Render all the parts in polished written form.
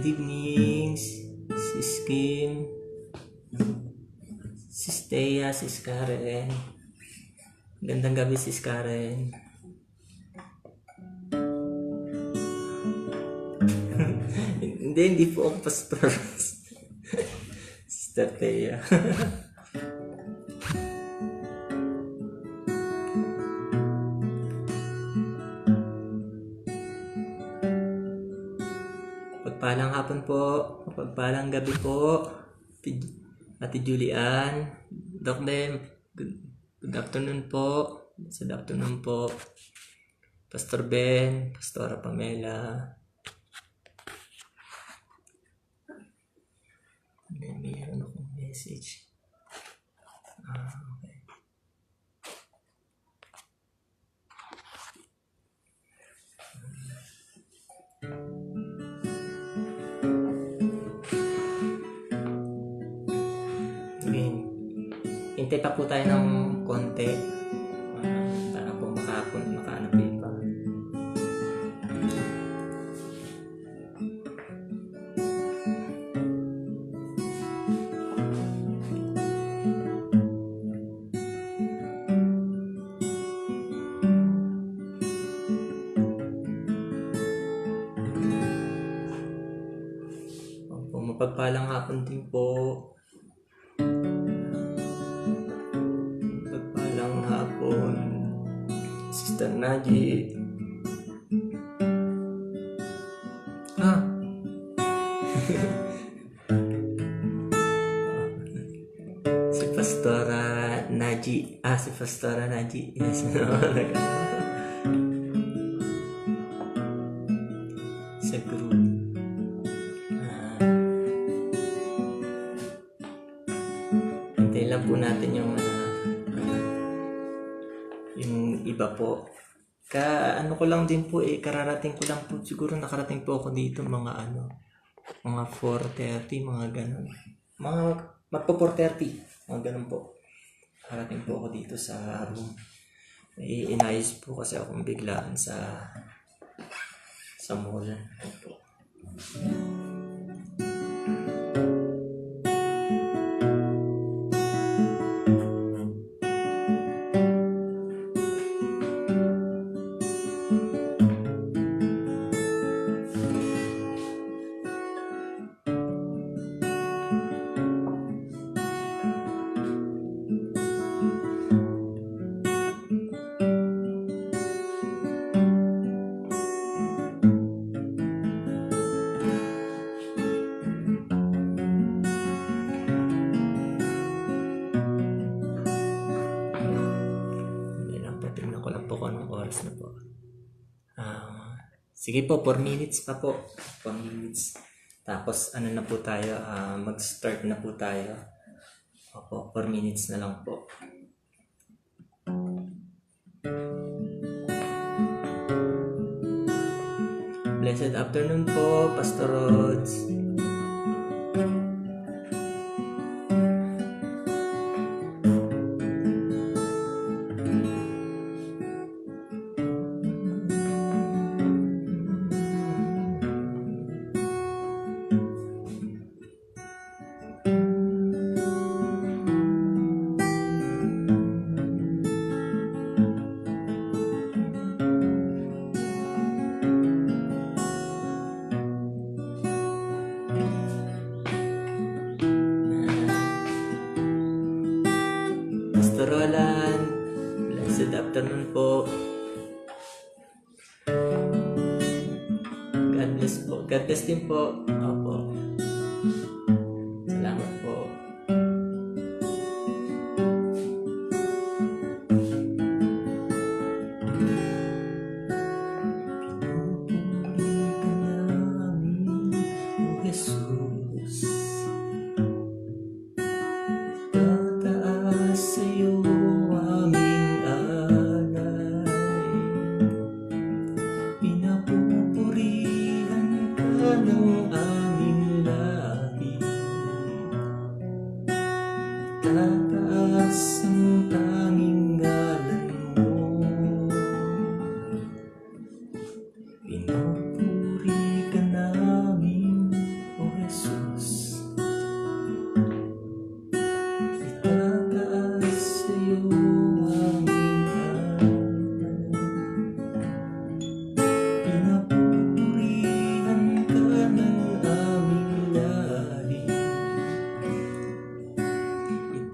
evening, Sis Kim, Sis Thea, Sis Karen. Gandang gabi, Sis Karen. Hindi po ako pastor. Sister Thea. Pagpalang hapon po, pagpalang gabi po, Ate Julian, Doc Dem, good afternoon po, good afternoon po, Pastor Ben, Pastora Pamela. Mayroon akong message. Okay. Hintay pa po tayo ng konti para po makaanapin pa. Opo, mapagpalang hapon din po. Sister Naji. Si Pastora Naji. Si Pastora Naji. Yes. Sa group. Hintayin lang po natin yung iba po. Ano ko lang din po kararating ko lang po, siguro nakarating po ako dito mga 4:30, mga ganun. Mga magpo 4:30, mga ganun po. Nakarating po ako dito sa room. Inayos po kasi akong biglaan sa mall. Opo. Na po. Sige po, 4 minutes pa po. 4 minutes. Tapos na po tayo, mag-start na po tayo. Opo, 4 minutes na lang po. Blessed afternoon po, Pastor Rods. Roland, blessed afternoon po. God bless po. God bless din po. Opo. Salamat po. Tataas ang tanging ngalan mo, pinupuri ka namin.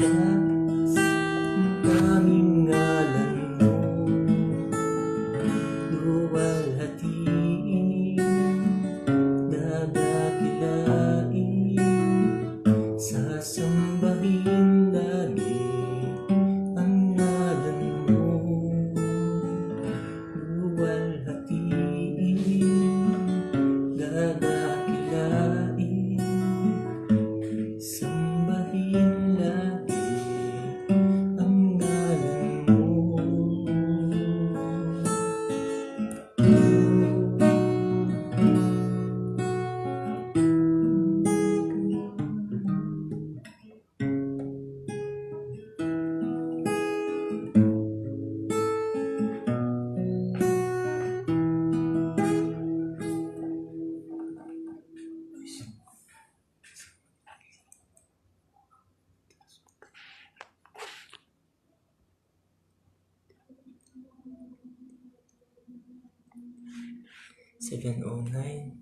Ang tanging ngalan mo, luwalhatiin, dadakilain, sasambahin lagi ang ngalan mo, luwalhatiin, dadakilain, sambahin lagi ang ngalan mo. Seven oh nine.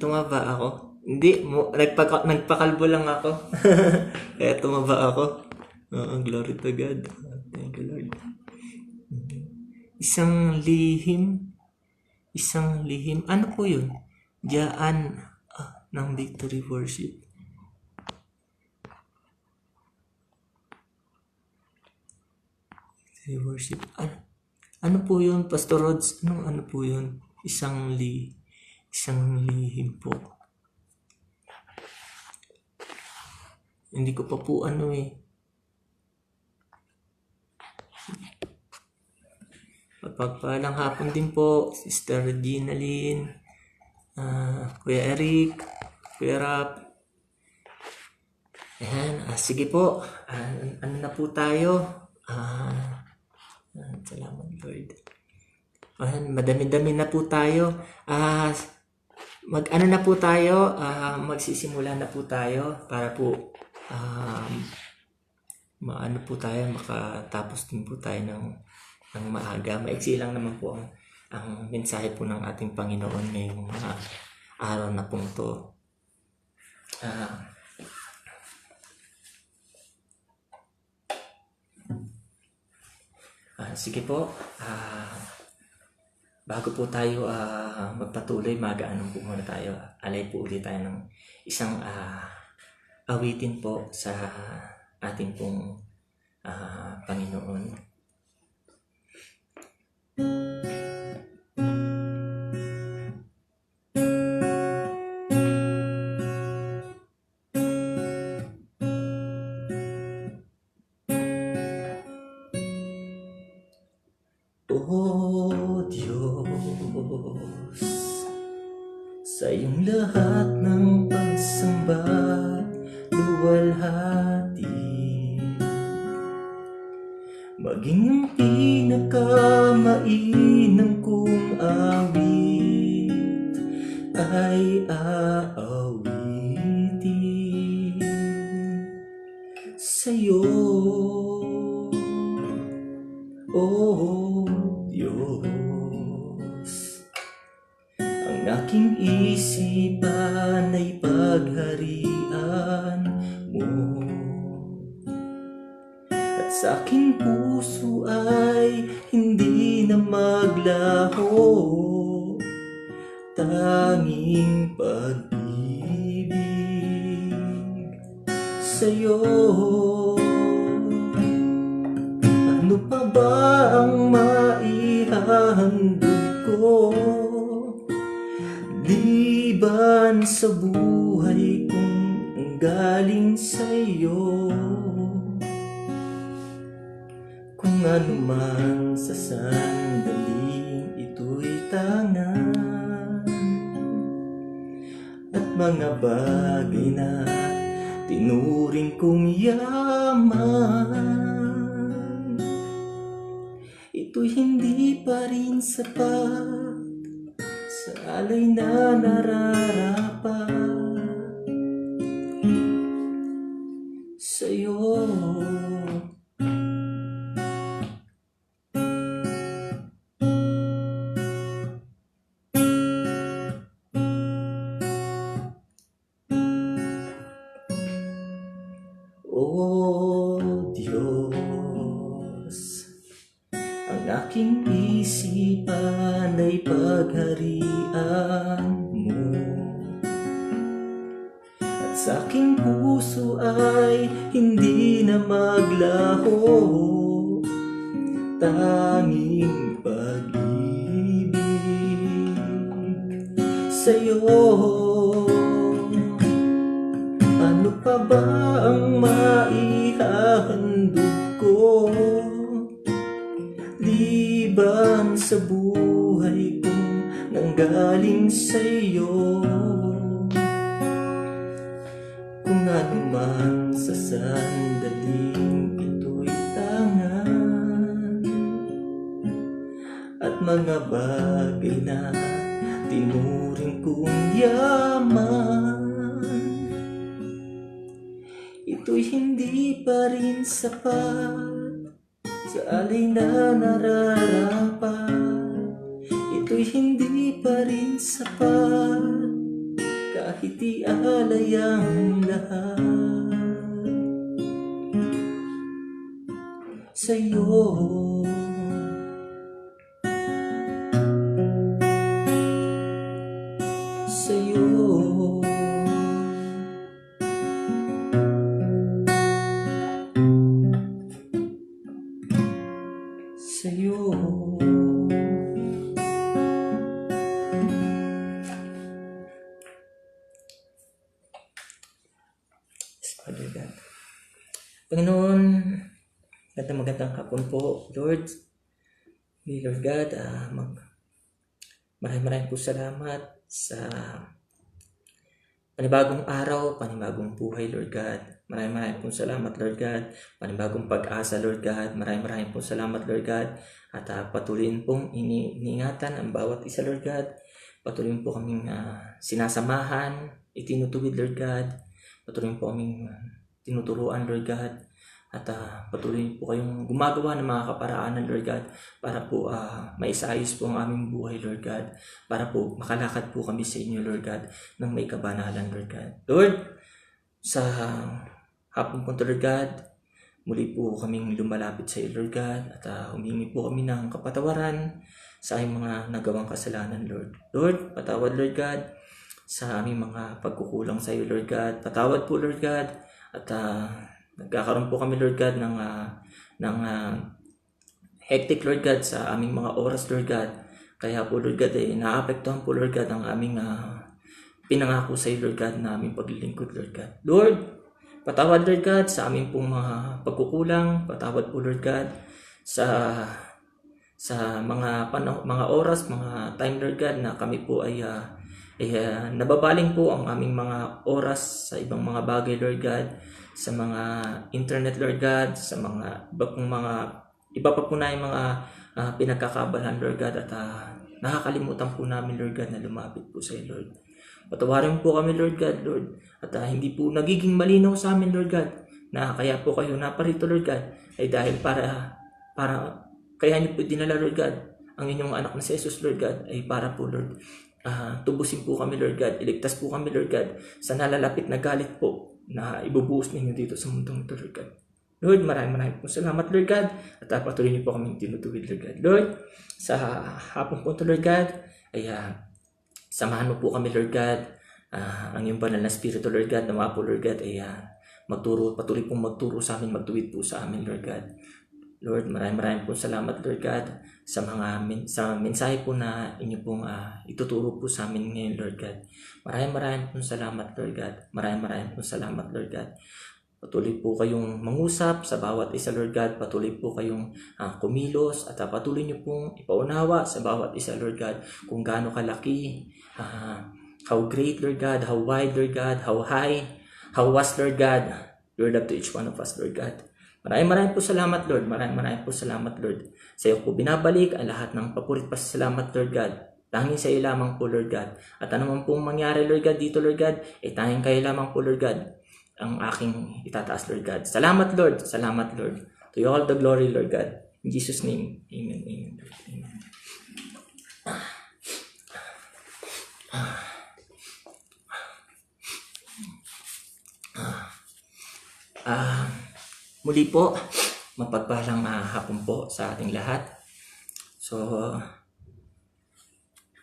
Tumaba ako? Hindi, nagpakalbo lang ako. Kaya tumaba ako. Oo, glory to God. Thank you, Lord. Isang lihim. Ano po yun? Diyaan ng Victory Worship. Victory Worship. Ano po yun, Pastor Rods? Ano po yun? Isang lihim po. Hindi ko pa po Pagpalang hapon din po, Sister Regina Lynn, Kuya Eric, Kuya Rap. Ayan, sige po. Ano na po tayo? Salamat, Lord. Ayan, madami-dami na po tayo. Mag-ano na po tayo? Magsisimula na po tayo para po makatapos din po tayo ng maaga. Maiksi lang naman po ang mensahe po ng ating Panginoon ngayong mga araw na pong to. Sige po, bago po tayo magpatuloy, mag-ano po muna tayo. Alay po ulit tayo ng isang awitin po sa ating pong Panginoon. O Diyos, sa iyong lahat ng pagsamba, luwalhati, maging ang pinakamainam kong awit ay aawitin sa'yo, O Diyos. Ang aking isipan ay pagharian mo, at sa aking puso ay hindi na maglaho tanging pag-ibig sa'yo. Ano pa ba ang maihahandog ko liban sa buhay kong galing sa'yo? Kung ano man sa sandaling ito'y tangan, at mga bagay na tinuring kong yaman, ito'y hindi pa rin sapat sa alay na nararapat. O Diyos, ang aking isipan ay pagharian mo, at sa aking puso ay hindi na maglaho tanging pag-ibig sa'yo. Ano pa ba ang maihahandog ko liban sa buhay kong nanggaling sa'yo? Kung ano man sa sandaling ito'y tangan, at mga bagay na tinuring kong yaman, ito'y hindi pa rin sapat sa alay na nararapat. Ito'y hindi pa rin sapat kahit ialay ang lahat sa'yo. Sa'yo. Sa'yo. Father God, Panginoon, magandang hapon po, Lord. Lord God, maraming po salamat sa panibagong araw, panibagong buhay, Lord God. Maraming po salamat, Lord God. Panibagong pag-asa, Lord God. Maraming po salamat, Lord God. At patuloy pong iniingatan ang bawat isa, Lord God. Patuloy po kaming sinasamahan, itinutuwid, Lord God. Patuloy po kaming tinuturuan, Lord God. At patuloy po kayong gumagawa ng mga kaparaanan, Lord God, para po maisayos po ang aming buhay, Lord God. Para po makalakad po kami sa inyo, Lord God, ng may kabanalan, Lord God. Lord, sa hapon po, Lord God, muli po kaming lumalapit sa iyo, Lord God, at humingi po kami ng kapatawaran sa aming mga nagawang kasalanan, Lord. Lord, patawad, Lord God, sa aming mga pagkukulang sa iyo, Lord God. Patawad po, Lord God, at nagkakaroon po kami, Lord God, ng hectic, Lord God, sa aming mga oras, Lord God. Kaya po, Lord God, naapektuhan po, Lord God, ang aming pinangako sa iyo, Lord God, na aming paglilingkod, Lord God. Lord, patawad, Lord God, sa aming pong mga pagkukulang. Patawad po, Lord God, sa mga oras, mga time, Lord God, na kami po ay nababaling po ang aming mga oras sa ibang mga bagay, Lord God, sa mga internet, Lord God, sa mga iba pa po na yung mga pinagkakabalan, Lord God, at nakakalimutan po namin, Lord God, na lumapit po sa iyo, Lord. Patawarin po kami, Lord God, Lord, at hindi po nagiging malinaw sa amin, Lord God, na kaya po kayo naparito, Lord God, ay dahil para kaya niyo po dinala, Lord God, ang inyong anak na si Jesus, Lord God, ay para po, Lord, tubusin po kami, Lord God, iligtas po kami, Lord God, sa nalalapit na galit po na ibubuhos ninyo dito sa mundong ito, Lord God. Lord, maraming po salamat, Lord God, at patuloy niyo po kami tinutuwid, Lord God. Lord, sa hapon po ito, Lord God, ay samahan mo po kami, Lord God, ang iyong banal na Espiritu, Lord God, na po, Lord God, ay patuloy pong magturo sa amin, magtuwid po sa amin, Lord God. Lord, maraming po salamat, Lord God, sa mensahe po na inyo pong ituturo po sa amin ngayon, Lord God. Maraming po salamat, Lord God. Maraming po salamat, Lord God. Patuloy po kayong mangusap sa bawat isa, Lord God. Patuloy po kayong kumilos at patuloy niyo pong ipaunawa sa bawat isa, Lord God, kung gaano kalaki, how great, Lord God, how wide, Lord God, how high, how vast, Lord God, your love to each one of us, Lord God. Maraming po salamat, Lord. Maraming po salamat, Lord. Sa iyo po binabalik ang lahat ng papurit pa sa salamat, Lord God. Tanging sa iyo lamang po, Lord God. At anuman pong mangyari, Lord God, dito, Lord God, tanging kayo lamang po, Lord God, ang aking itataas, Lord God. Salamat, Lord. Salamat, Lord. To you all the glory, Lord God. In Jesus' name, amen. Amen. Amen. Ah, Muli po, mapagpalang hapon po sa ating lahat. So,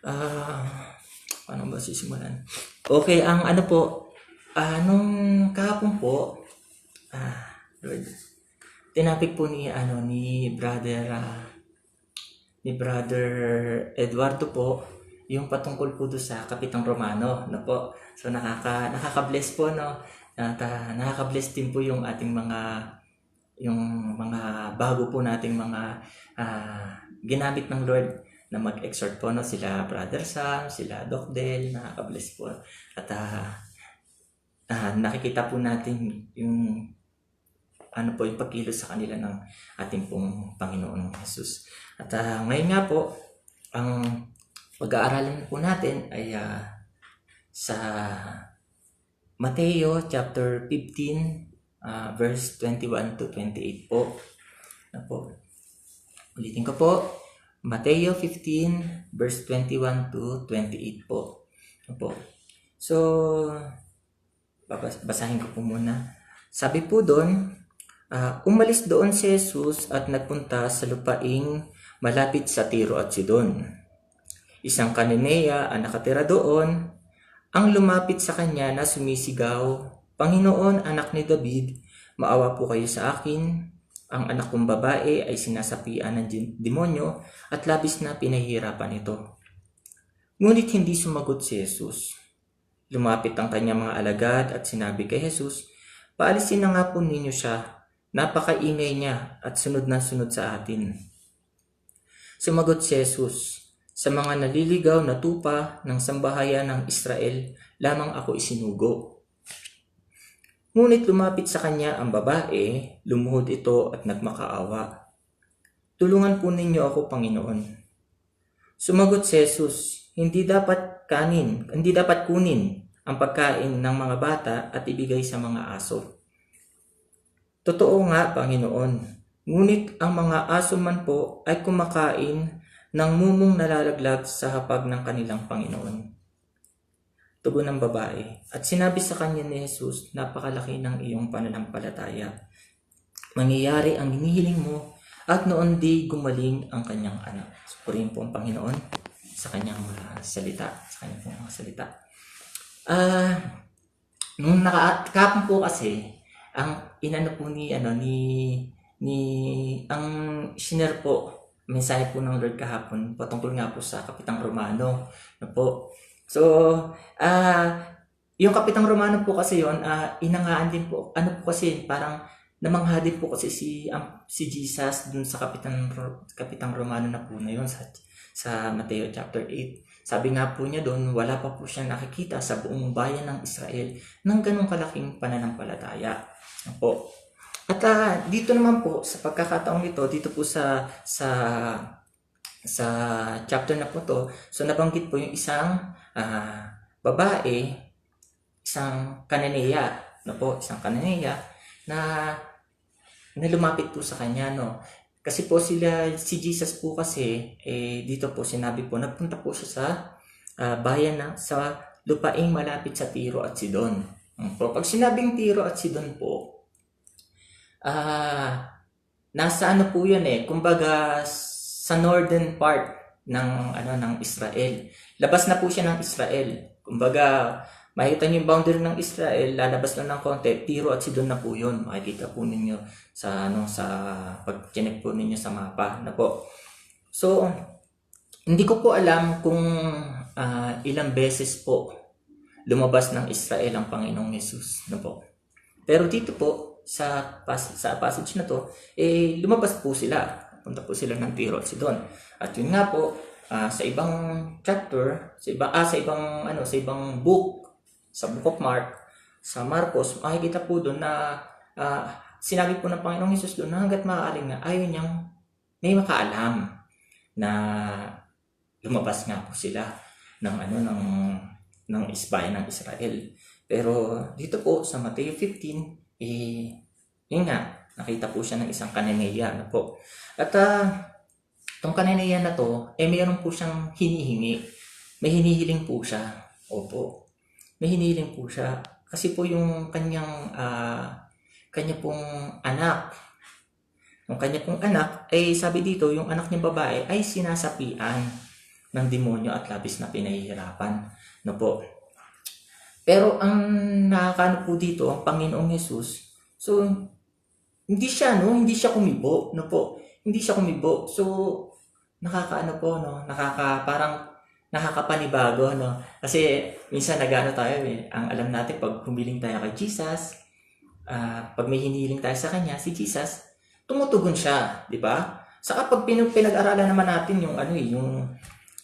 paano ba sisimulan? Okay, ang ano po, nung kahapon po, Lord, tinapik po ni brother Eduardo po yung patungkol po doon sa Kapitang Romano, no po. So nakaka-bless po, no. At nakaka-bless din po yung ating mga bago po nating mga ginamit ng Lord na mag-exhort po, no, sila Brother Sam, sila Doc Del, nakaka-bless po. At nakikita po natin yung yung pagkilos sa kanila ng ating pong Panginoon Jesus. At ngayon nga po, ang pag-aaralan po natin ay sa Mateo chapter 15, verse 21 to 28 po. Ulitin ko po, Mateo 15, verse 21 to 28 po. So, basahin ko po muna. Sabi po doon, umalis doon si Jesus at nagpunta sa lupaing malapit sa Tiro at Sidon. Isang Kananea ang nakatira doon, ang lumapit sa kanya na sumisigaw, "Panginoon, anak ni David, maawa po kayo sa akin. Ang anak kong babae ay sinasapian ng demonyo at labis na pinahihirapan ito." Ngunit hindi sumagot si Jesus. Lumapit ang kanyang mga alagad at sinabi kay Jesus, "Paalisin na nga po ninyo siya. Napakaingay niya at sunod na sunod sa atin." Sumagot si Jesus, "Sa mga naliligaw na tupa ng sambahayan ng Israel, lamang ako isinugo." Ngunit lumapit sa kanya ang babae, lumuhod ito at nagmakaawa. "Tulungan po ninyo ako, Panginoon." Sumagot si Jesus, hindi dapat kunin ang pagkain ng mga bata at ibigay sa mga aso." "Totoo nga, Panginoon, ngunit ang mga aso man po ay kumakain ng mumong nalalaglag sa hapag ng kanilang Panginoon." Tugon ng babae, at sinabi sa kanya ni Jesus, "Napakalaki ng iyong pananampalataya. Mangyayari ang hinihiling mo," at noon di gumaling ang kanyang anak. Purihin po ang Panginoon sa kanyang mga salita. Nung nakakapon po kasi, ang inano po ang shiner po, mensahe po ng Lord kahapon patungkol nga po sa Kapitang Romano, no po. So, yung Kapitang Romano po kasi yon, inangaan din po, kasi parang namangha din po kasi si Jesus dun sa Kapitang Romano na po na yun sa Mateo chapter 8. Sabi nga po niya doon, wala pa po siya nakikita sa buong bayan ng Israel ng ganong kalaking pananampalataya. Po. At dito naman po sa pagkakataong ito, dito po sa chapter na po to, so nabanggit po yung isang babae, isang Kananea, isang Kananea na lumapit po sa kanya, no. Kasi po si Jesus po kasi dito po sinabi po, nagpunta po siya sa bayan sa lupaing malapit sa Tiro at Sidon. So, pag sinabing Tiro at Sidon po, nasa po 'yan kumbaga sa northern part ng Israel. Labas na po siya ng Israel. Kumbaga, makikita niyo yung boundary ng Israel, lalabas lang ng konti, Tiro at Sidon na po 'yon. Makikita po ninyo sa pag-check po ninyo sa mapa na po. So, hindi ko po alam kung ilang beses po lumabas ng Israel ang Panginoong Jesus, no po. Pero dito po sa passage na to, lumabas po sila. Punta po sila ng Tiro at Sidon. At yun nga po, sa ibang chapter, sa ibang book, sa Book of Mark, sa Marcos, makikita po doon na sinabi po ng Panginoong Jesus doon na hanggat maaari nga ayaw niyang may makaalam na lumabas nga po sila ng isbayan ng Israel. Pero dito po sa Mateo 15, yun nga, nakita po siya ng isang Kananea na po. At itong Kananea na to, mayroon po siyang hinihingi. May hinihiling po siya. Opo. May hinihiling po siya. Kasi po yung kanyang kanya pong anak. Yung kanya pong anak, ay sabi dito, yung anak niyang babae ay sinasapian ng demonyo at labis na pinahihirapan. No po. Pero ang nakakaano po dito, ang Panginoong Hesus, so hindi siya kumibo, no po. Hindi siya kumibo. So nakakaano po, no, parang nakakapanibago, no. Kasi minsan nagano tayo ang alam natin pag humiling tayo kay Jesus, pag may hinihiling tayo sa kanya, si Jesus, tumutugon siya, di ba? Saka pag pinag-aralan naman natin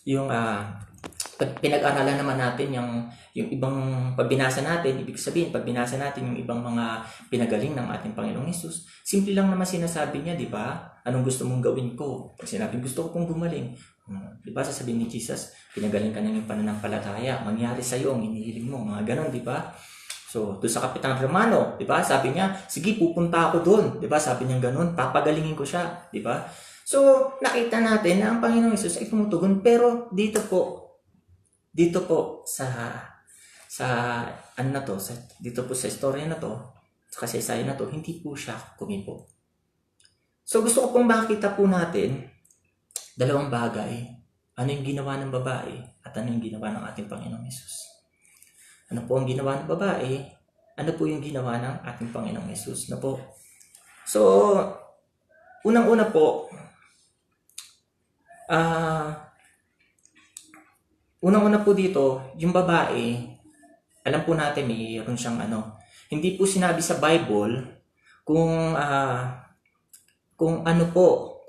yung pag pinag-aralan naman natin yung ibang pagbinasa natin, ibig sabihin, pag binasa natin yung ibang mga pinagaling ng ating Panginoong Hesus, simple lang naman sinasabi niya, di ba? Anong gusto mong gawin ko? Pag sinabi, gusto ko pong gumaling. Di ba? Sasabihin ni Jesus, pinagaling ka ng iyong pananampalataya, mangyari sa iyo ang inihiling mo, mga ganon, di ba? So, doon sa Kapitan Romano, di ba? Sabi niya, sige, pupunta ako doon. Di ba? Sabi niya ganon, papagalingin ko siya, di ba? So, nakita natin na ang Panginoong Hesus ay tumutugon, pero dito po dito po sa istorya na to, sa kasaysayan na to, hindi po siya kumibo. So gusto ko pong makita po natin dalawang bagay. Ano yung ginawa ng babae at ano yung ginawa ng ating Panginoong Hesus. Ano po ang ginawa ng babae? Ano po yung ginawa ng ating Panginoong Hesus na po? So, unang-una po, unang-una po dito, yung babae, alam po natin mayroon siyang hindi po sinabi sa Bible kung ano po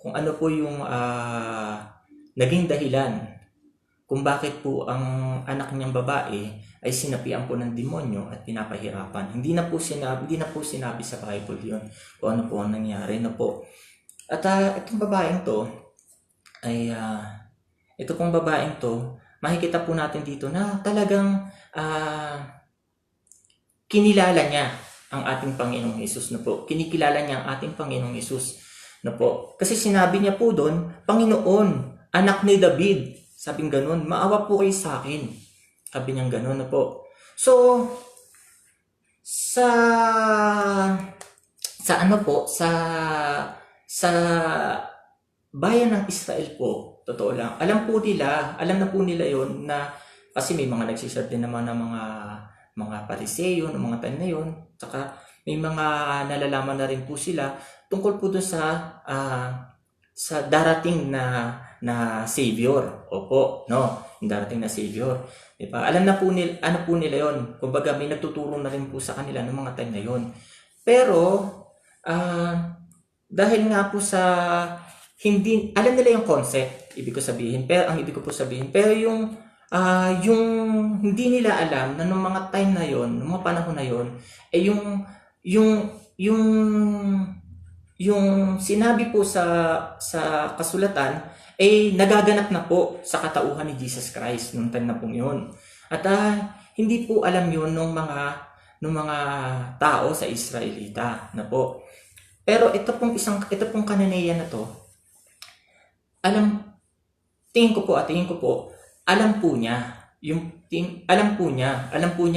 yung naging dahilan kung bakit po ang anak niyang babae ay sinapian po ng demonyo at pinapahirapan. Hindi na po sinabi sa Bible 'yon kung ano po ang nangyari na po. At itong babaeng to ay makikita po natin dito na talagang kinilala niya ang ating Panginoong Hesus na po. Kinikilala niya ang ating Panginoong Hesus na po. Kasi sinabi niya po doon, Panginoon, anak ni David. Sabing ganun, maawa po kayo sa akin. Sabi niya ganun na po. So, sa bayan ng Israel po, totoo lang, alam na po nila yon na kasi may mga nagsiserve din naman ng mga pariseyo, ng mga time na yon, saka may mga nalalaman na rin po sila tungkol po doon sa darating na savior. Opo, no, yung darating na savior. Diba? Alam na po nila, ano po nila yon. Kumbaga may nagtuturo na rin po sa kanila ng mga time na yon. Pero dahil nga po sa hindi alam nila yung concept, ibig ko sabihin, pero yung hindi nila alam na nung mga time na yon, nung mga panahon na yon, eh yung sinabi po sa kasulatan ay nagaganap na po sa katauhan ni Jesus Christ nung time na po yun. At hindi po alam yun nung mga tao sa Israelita na po. Pero ito pong Cananean na to, tingin ko po, alam po niya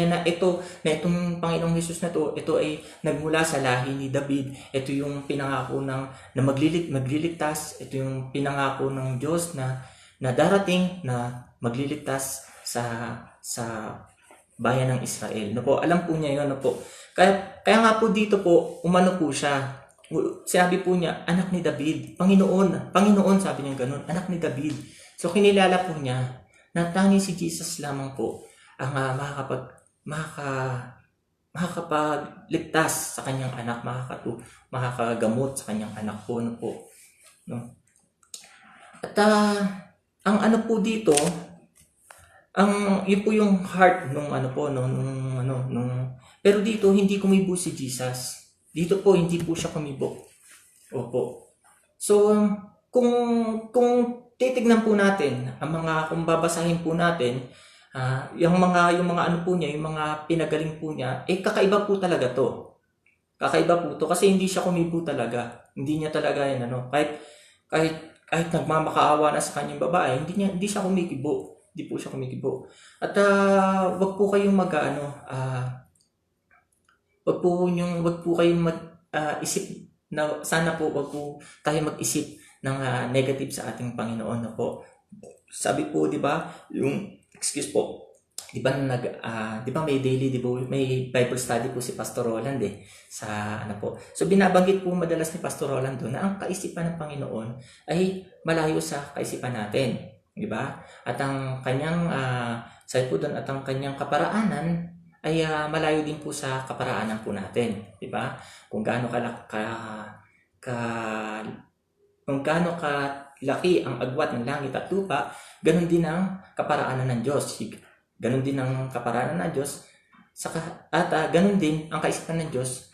na itong Panginoong Hesus na ito ay nagmula sa lahi ni David. Ito yung pinangako na magliligtas, ito yung pinangako ng Diyos na darating na magliligtas sa bayan ng Israel. No po, alam po niya 'yon, no po. Kaya nga po dito po umano po siya. Sabi po niya, anak ni David, Panginoon, sabi niya ganoon, anak ni David. So kinilala po niya na tanging si Jesus lamang po ang makakapagligtas sa kanyang anak, makakagamot sa kanyang anak po, no po. No? At ang po dito, yun po yung heart pero dito hindi kumibo si Jesus. Dito po hindi po siya kumibo. Opo. So kung titignan po natin kung babasahin po natin yung mga po niya, yung mga pinagaling po niya, kakaiba po talaga to. Kakaiba po to kasi hindi siya kumibo talaga. Hindi niya talaga yan kahit nagmamakaawa na sa kanyang babae, hindi siya kumikibo. Hindi po siya kumikibo. At wag po kayong isip na sana po wag po tayo mag-isip ng negative sa ating Panginoon na po. Sabi po, 'di ba, yung excuse po, 'di ba di ba may daily, may Bible study po si Pastor Roland sa ano po. So binabanggit po madalas ni Pastor Roland doon na ang kaisipan ng Panginoon ay malayo sa kaisipan natin, 'di ba? At ang kanyang sabi po doon, at ang kanyang kaparaanan ay malayo din po sa kaparaanan po natin, 'di ba? Kung gaano kalaki ang agwat ng langit at lupa, ganun din ang kaparaanan ng Diyos. Ganun din ang kaparaanan ng Diyos at ganun din ang kaisipan ng Diyos.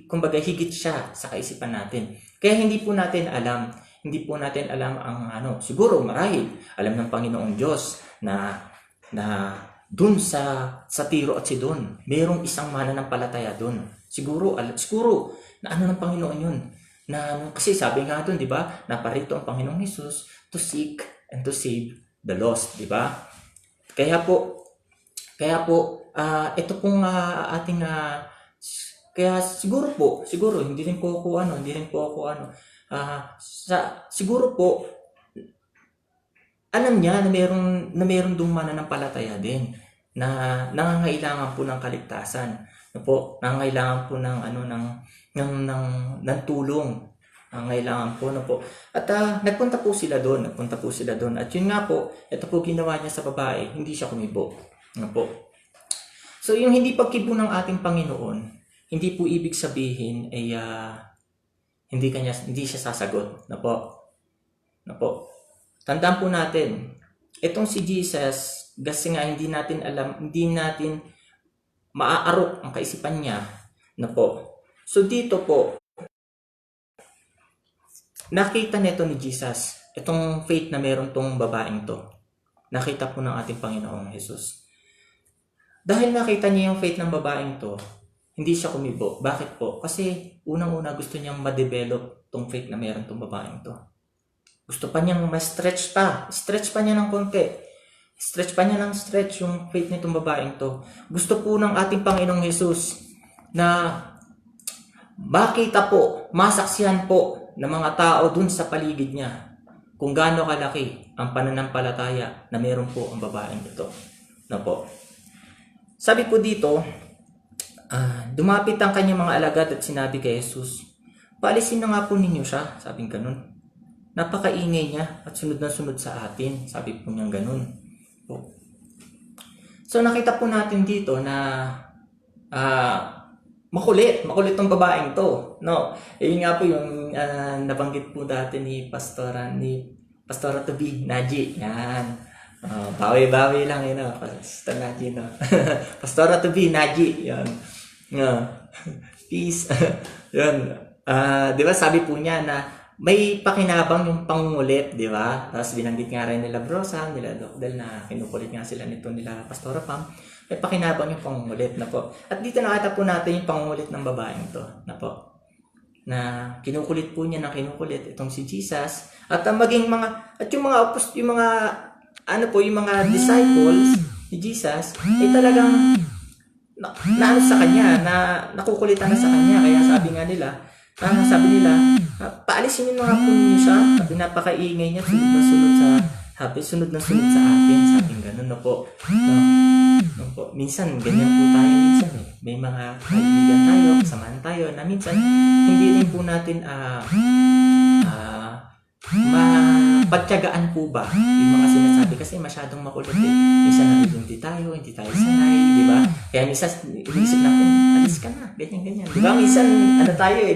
Kumbaga higit siya sa kaisipan natin. Kaya hindi po natin alam ang siguro marahil alam ng Panginoong Diyos na dun sa Tiro at Sidon, mayroong isang mananampalataya dun. Siguro na ng Panginoon yun. Kasi sabi nga dun, di ba, naparito ang Panginoong Hesus to seek and to save the lost, di ba? Kaya po, ito pong ating kaya siguro hindi rin po ako siguro po alam niya na mayroong dong mananampalataya din na nangangailangan po ng kaligtasan. Nangangailangan po ng tulong. Nangangailangan po. At nagpunta po sila doon. At yun nga po, ito po ginawa niya sa babae, hindi siya kumibo. So yung hindi pagkibo ng ating Panginoon, hindi po ibig sabihin ay hindi siya sasagot. Na po. Tandaan po natin, itong si Jesus, kasi nga hindi natin maaarok ang kaisipan niya. Na po. So dito po, nakita nito ni Jesus, itong faith na meron tong babaeng to. Nakita po ng ating Panginoong Jesus. Dahil nakita niya yung faith ng babaeng to, hindi siya kumibo. Bakit po? Kasi unang-una gusto niyang ma-develop tong faith na meron tong babaeng to. Gusto pa niyang ma-stretch pa. Stretch pa niya ng konti. Stretch yung faith nitong babaeng to. Gusto po ng ating Panginoong Jesus na makita po, masaksihan po ng mga tao dun sa paligid niya kung gaano kalaki ang pananampalataya na meron po ang babaeng ito. Na po. Sabi po dito, dumapit ang kanyang mga alagad at sinabi kay Jesus, paalisin na nga po ninyo siya, sabing ganun. Napakaingay niya at sunod na sunod sa atin, sabi po niyang ganun. So nakita po natin dito na makulit tong babaeng to, no? Yun nga po yung nabanggit po dati ni Pastora to be Naji. Yan. Bawi-bawi lang yun, Pastor Naji, no? Pastora to be Naji. Yan. Peace. Yan. Di ba sabi po niya na may pakinabang yung pangungulit, di ba? Tapos binanggit nga rin nila Brosa, nila Doc Del na kinukulit nga sila nila Pastora Pam. May pakinabang yung pangungulit na po. At dito nakita po natin yung pangungulit ng babaeng to, na po. Na kinukulit po niya ng kinukulit itong si Jesus. At yung mga disciples ni Jesus ay talagang naano sa kanya, nakukulitan na sa kanya. Kaya sabi nila, paalisin niyo nga po ninyo siya. Napakaingay niya, sunod na sunod sa atin. Sabing ganun na po. No po. Minsan, ganyan po tayo minsan eh. May mga kaibigan tayo, kasamahan tayo, na minsan, hindi rin po natin mapagtyagaan po ba yung mga sinasabi kasi masyadong makulit eh. Minsan hindi tayo sanay, di ba? Kaya minsan inisip natin, alis ka na, ganyan. Di ba? Minsan,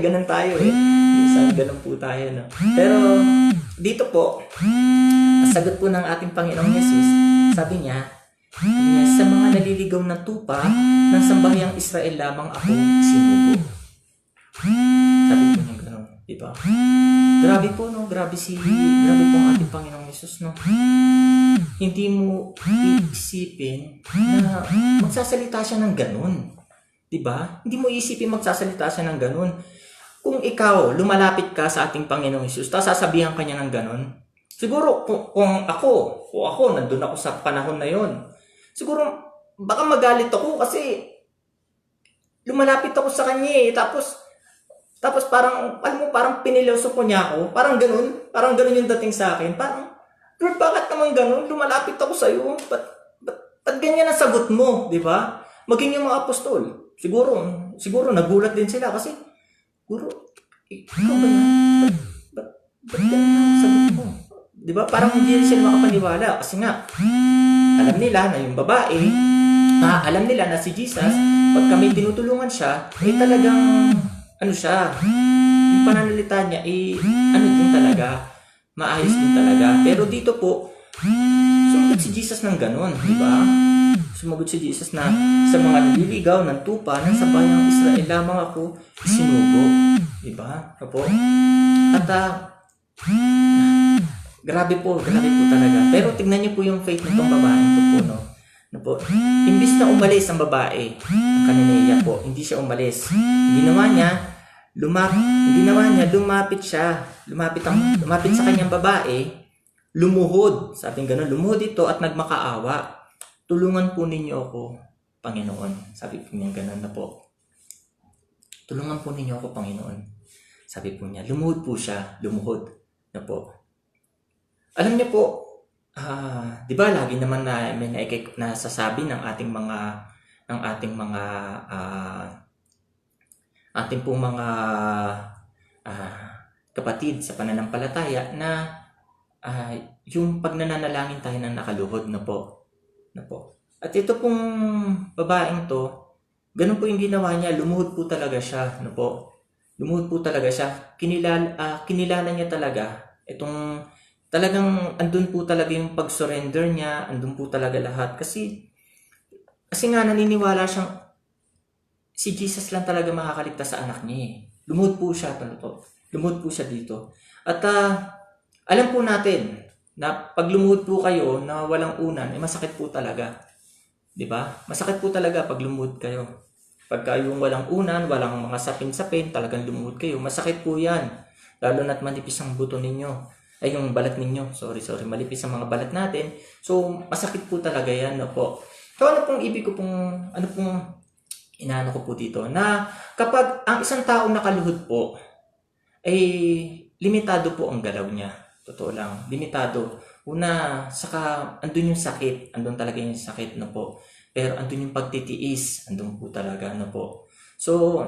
ganun tayo eh. Minsan, ganun po tayo, no? Pero, dito po, sagot po ng ating Panginoong Jesus, sabi niya, sa mga naliligaw na tupa ng sambahyang Israel lamang ako sinugo. Sabi po niya gano'n, di ba? Grabe po, no? Grabe po ang ating Panginoong Jesus, no? Hindi mo iisipin na magsasalita siya ng gano'n. Di ba? Hindi mo iisipin magsasalita siya ng gano'n. Kung ikaw, lumalapit ka sa ating Panginoong Jesus, tapos sasabihan ka niya ng gano'n, siguro kung ako, nandun ako sa panahon na yon, siguro baka magalit ako kasi lumalapit ako sa kanya eh. Tapos Tapos parang, alam mo, parang pinilosopo niya ako. Parang ganun yung dating sa akin. Parang, Lord, bakit naman ganun? Lumalapit ako sa'yo. Ba't ganyan ang sagot mo? Di ba? Maging yung mga apostol. Siguro nagulat din sila kasi, Guro, ikaw ba yan? Ba't ganyan ang sagot mo? Di ba? Parang hindi rin sila makapaniwala. Kasi nga, alam nila na yung babae, alam nila na si Jesus, pag kami tinutulungan siya, talagang, siya, yung pananalita niya, din talaga, maayos din talaga. Pero dito po, sumagot si Jesus ng ganon, di ba? Sumagot si Jesus na sa mga naliligaw ng tupa ng sabayang Israel lamang ako sinugo. Di ba? Opo. At grabe po talaga. Pero tignan niyo po yung faith nitong babae ito po, no? Imbis na umalis ang babae, ang Kananea po, hindi siya umalis. Ginawa niya, lumapit siya. Lumapit sa kanyang babae, lumuhod. Sabing gano'n, lumuhod ito at nagmakaawa. Tulungan po ninyo ako, Panginoon. Sabi po niya gano'n na po. Tulungan po ninyo ako, Panginoon. Sabi po niya, lumuhod po siya, lumuhod na po. Alam niyo po, di ba lagi naman na may nasasabi ng ating mga kapatid sa pananampalataya na yung pagnanalangin tayo ng nakaluhod na po. At ito pong babaeng to, ganun po yung ginawa niya, lumuhod po talaga siya, Lumuhod po talaga siya. Kinilala niya talaga itong talagang andun po talaga yung pag-surrender niya, andun po talaga lahat. Kasi nga naniniwala siyang si Jesus lang talaga makakaligtas sa anak niya. Lumuhod po siya dito. At alam po natin na pag lumuhod po kayo na walang unan, masakit po talaga. 'Di ba? Masakit po talaga pag lumuhod kayo. Pagka yung walang unan, walang mga sapin-sapin, talagang lumuhod kayo, masakit po 'yan. Lalo na't manipis ang buto ninyo. Ay, yung balat ninyo. Sorry. Malipis ang mga balat natin. So, masakit po talaga 'yan, po. So, ano pong inaano ko po dito? Na kapag ang isang tao nakaluhod po, ay limitado po ang galaw niya. Totoo lang, limitado. Una, saka andun yung sakit. Andun talaga yung sakit, po. Pero andun yung pagtitiis. Andun po talaga, po. So,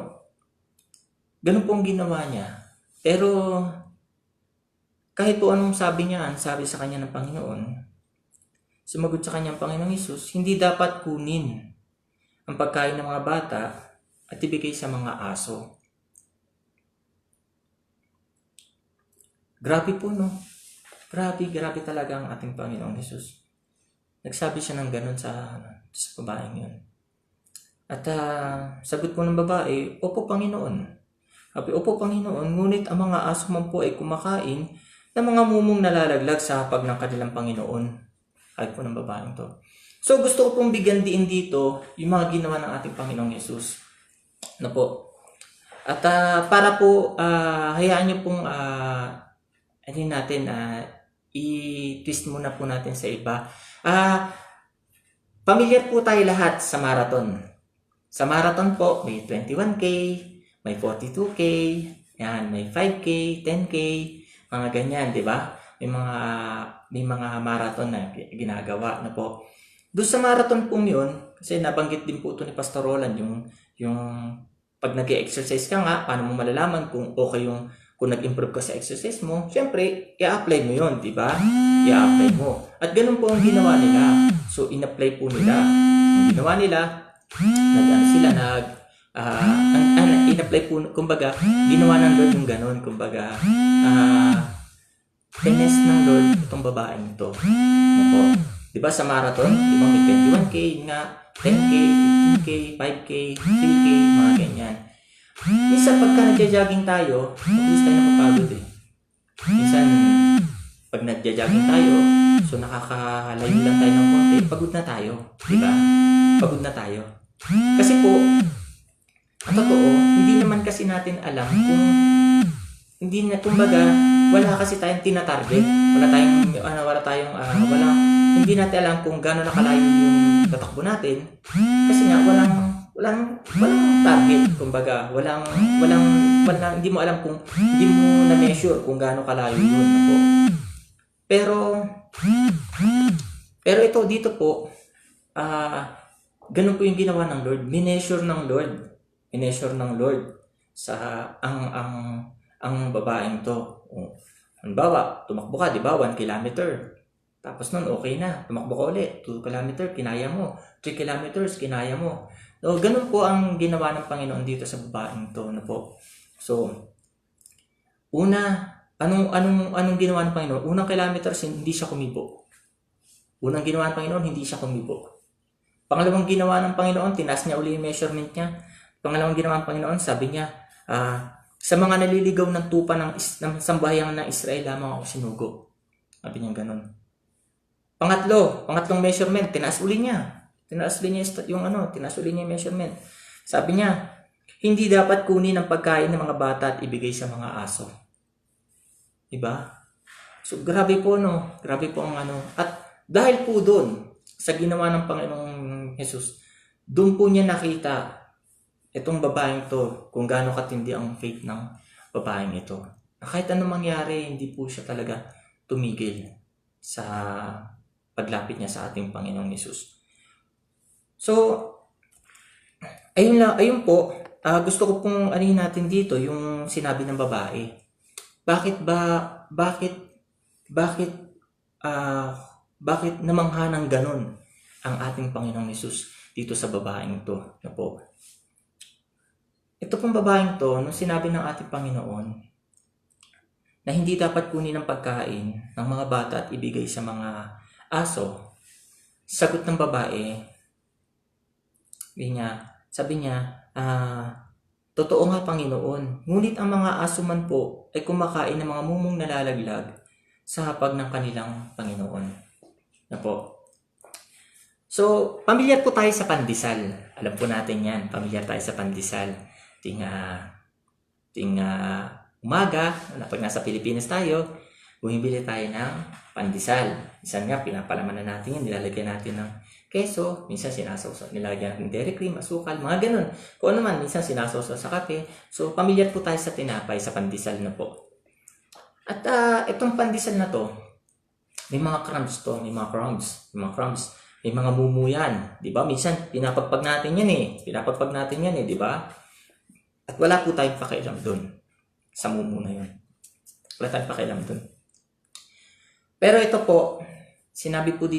ganun po ang ginawa niya. Pero, kahit po anong sabi sa kanya ng Panginoon, sumagot sa kanya ang Panginoong Hesus, hindi dapat kunin ang pagkain ng mga bata at ibigay sa mga aso. Grabe po, no? Grabe talaga ang ating Panginoong Hesus. Nagsabi siya ng ganun sa babaeng yun. At sagot po ng babae, Opo, Panginoon. Sabi, Opo, Panginoon, ngunit ang mga aso man po ay kumakain ng mga mumong nalalaglag sa hapag ng kanilang Panginoon. Sabi po ng babaeng to. So, gusto ko pong bigyan diin dito yung mga ginawa ng ating Panginoong Hesus. Po. At para po, hayaan niyo pong i-twist muna po natin sa iba. Pamilyar po tayo lahat sa marathon. Sa marathon po, may 21K, may 42K, yan, may 5K, 10K, mga ganyan, di ba? May mga marathon na ginagawa na po. Doon sa marathon pong yun, kasi nabanggit din po ito ni Pastor Roland, yung pag nag-exercise ka nga, paano mo malalaman kung okay kung nag-improve ka sa exercise mo, syempre, i-apply mo yun, di ba? I-apply mo. At ganun po ang ginawa nila. So, in-apply po nila. Ang ginawa nila, in-apply po, kumbaga, ginawa ng Lord yung ganun, kumbaga, finesse ng Lord itong babaeng ito. Di ba sa marathon, di ba may 21K nga, 10K, 15K, 5K, 3K, mga ganyan. Minsan pagka nagja-jogging tayo, mabilis tayo napapagod eh. Minsan, pag nagja-jogging tayo, so nakakalayo lang tayo ng konti, pagod na tayo. Diba? Pagod na tayo. Kasi po, ang totoo, hindi naman kasi natin alam kung wala kasi tayong tina-target. Hindi natin alam kung gaano nakalayo yung tatakbo natin. Kasi nga, walang target, kumbaga, hindi mo alam kung, hindi mo na-measure kung gaano kalayo yun po. Pero ito dito po, ganun po yung ginawa ng Lord. Mineasure ng Lord sa ang babaeng to. Halimbawa, tumakbo ka, di ba, 1 kilometer. Tapos nun, okay na. Tumakbo ka ulit. 2 kilometer, kinaya mo. 3 kilometers, kinaya mo. So, ganun po ang ginawa ng Panginoon dito sa babaeng to. Po. So, una, anong ginawa ng Panginoon? Unang kilometers, hindi siya kumibo. Unang ginawa ng Panginoon, hindi siya kumibo. Pangalawang ginawa ng Panginoon, tinaas niya uli yung measurement niya. Pangalawang ginawa ng Panginoon, sabi niya, sa mga naliligaw ng tupa ng sambahayan ng Israel lamang ako sinugo. Sabi niya ganun. Pangatlong measurement, tinaas uli niya yung measurement. Sabi niya, hindi dapat kunin ang pagkain ng mga bata at ibigay sa mga aso. Diba? So, grabe po ang At dahil po doon, sa ginawa ng Panginoong Jesus, doon po niya nakita itong babaeng to, kung gaano katindi ang faith ng babaeng ito. Kahit anong mangyari, hindi po siya talaga tumigil sa paglapit niya sa ating Panginoong Jesus. So, ayun po, gusto ko pong anin natin dito, yung sinabi ng babae. Bakit namangha ng ganun ang ating Panginoong Jesus dito sa babaeng to? Na po. Ito pong babaeng to, nung sinabi ng ating Panginoon na hindi dapat kunin ang pagkain ng mga bata at ibigay sa mga aso, sagot ng babae, sabi niya, totoo nga Panginoon, ngunit ang mga aso man po ay kumakain ng mga mumong nalalaglag sa hapag ng kanilang Panginoon. Na po. So, pamilyar po tayo sa pandesal. Alam po natin yan, pamilyar tayo sa pandesal. Ting umaga, pag nasa Pilipinas tayo, bumibili tayo ng pandesal. Minsan nga, pinapalaman na natin yan, nilalagyan natin ng keso, minsan sinasawsaw, nilalagyan natin dairy cream, asukal, mga ganun. Kung ano man, minsan sinasawsaw sa kape. So, pamilyar po tayo sa tinapay, sa pandesal na po. At itong pandesal na to, may mga crumbs to, may mga crumbs, may mga mumuyan, di ba? Minsan, pinapagpag natin yan di ba? At wala po tayong pakialam doon sa mumu na yun. Wala tayong pakialam doon. Pero ito po, sinabi po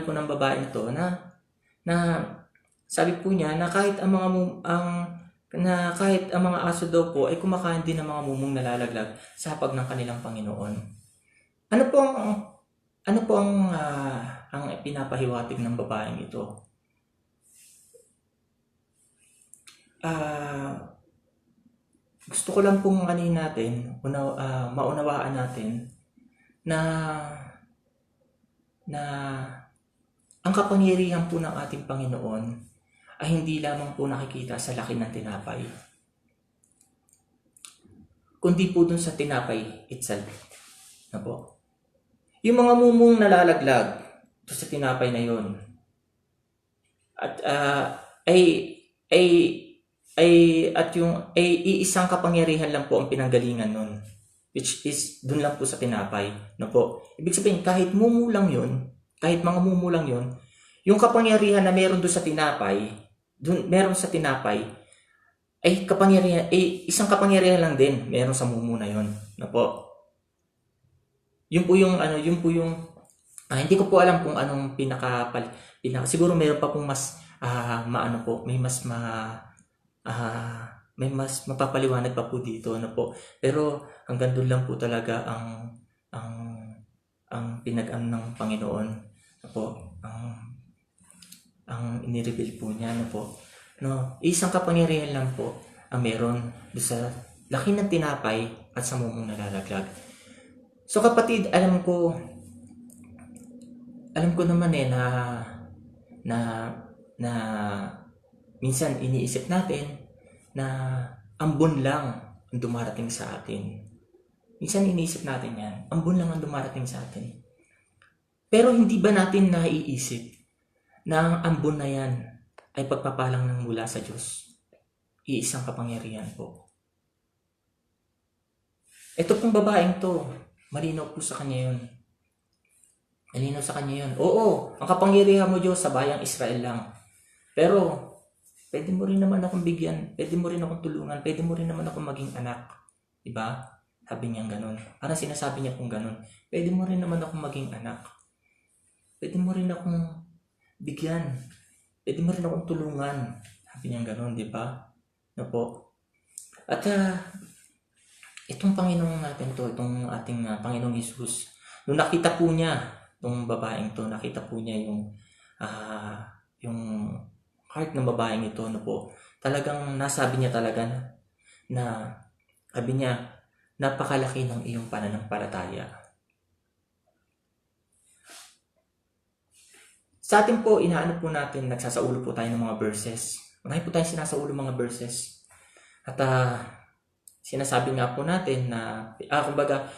ng babaeng to na sabi po niya na kahit ang mga aso daw po ay kumakain din ng mga mumong nalalaglag sa hapag ng kanilang Panginoon. Ano po ang pinapahiwatig ng babaeng ito? Gusto ko lang pong maunawaan natin na ang kapangyarihan po ng ating Panginoon ay hindi lamang po nakikita sa laki ng tinapay, kundi po dun sa tinapay itself. Na po. Yung mga mumong nalalaglag to sa tinapay na yon at iisang kapangyarihan lang po ang pinanggalingan nun, which is dun lang po sa tinapay. No po. Ibig sabihin, kahit mga mumu lang yun, yung kapangyarihan na meron doon sa tinapay, ay isang kapangyarihan lang din meron sa mumu na yun. No po. Yun po yung hindi ko po alam kung anong siguro meron pa pong mas may mas mapapaliwanag pa po dito, ano po. Pero hanggang doon lang po talaga ang pinag-ano ng Panginoon, ano po, ang inireveal po niya, ano po. No, isang kapangyarihan lang po ang meron doon sa laki ng tinapay at sa mumong nalalaglag. So kapatid, alam ko naman na minsan iniisip natin na ambon lang ang dumarating sa atin. Minsan iniisip natin yan, ambon lang ang dumarating sa atin. Pero hindi ba natin naiisip na ang ambon na yan ay pagpapalang ng mula sa Diyos. Iisang kapangyarihan po. Ito pong babaeng to, malinaw po sa kanya yun. Malinaw sa kanya yun. Oo, ang kapangyarihan mo Diyos sa bayang Israel lang. Pero, pwede mo rin naman akong bigyan, pwede mo rin akong tulungan, pwede mo rin naman akong maging anak. Diba? Sabi niya ganun. Parang sinasabi niya pong ganun. Pwede mo rin naman akong maging anak. Pwede mo rin akong bigyan. Pwede mo rin akong tulungan. Sabi niya ganun, diba? Ano po? At itong Panginoon natin to, itong ating Panginoong Jesus, nung nakita po niya, itong babaeng to, nakita po niya yung heart ng babaeng ito, no po, talagang nasabi niya talaga na sabi niya, napakalaki ng iyong pananampalataya. Sa atin po, inaano po natin, nagsasaulo po tayo ng mga verses. Marami po tayong sinasaulo mga verses. At sinasabi nga po natin na, kumbaga,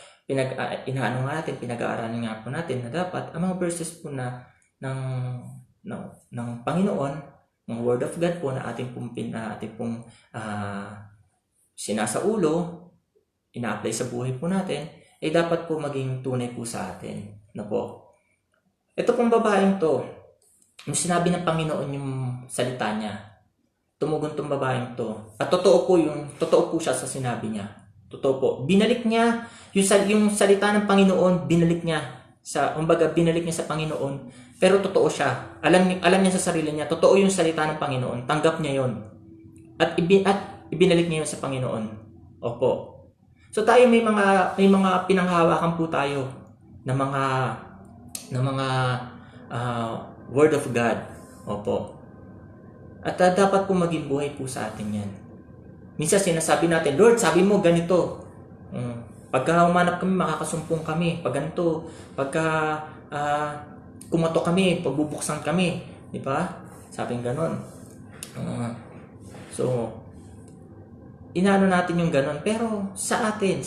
inaano nga natin, pinag-aaralan nga po natin na dapat ang mga verses po na ng Panginoon, ng Word of God po na ating pong sinasaulo, ina-apply sa buhay po natin, ay dapat po maging tunay po sa atin. Na po. Ito pong babaeng to, yung sinabi ng Panginoon yung salita niya, tumugon tong babaeng to. At totoo po siya sa sinabi niya. Totoo po. Binalik niya yung salita ng Panginoon, binalik niya sa Panginoon, pero totoo siya. Alam niya sa sarili niya, totoo yung salita ng Panginoon. Tanggap niya 'yon. At ibinalik niya 'yon sa Panginoon. Opo. So tayo may mga pinanghahawakan po tayo ng mga Word of God. Opo. At dapat po maging buhay po sa atin yan. Minsan sinasabi natin, Lord, sabi mo ganito. Pagka humanap kami, makakasumpong kami. Pag ganito, pagka kumato kami, pagbubuksan kami. Di ba? Sabi ng ganon. So, inaano natin yung ganon. Pero sa atin,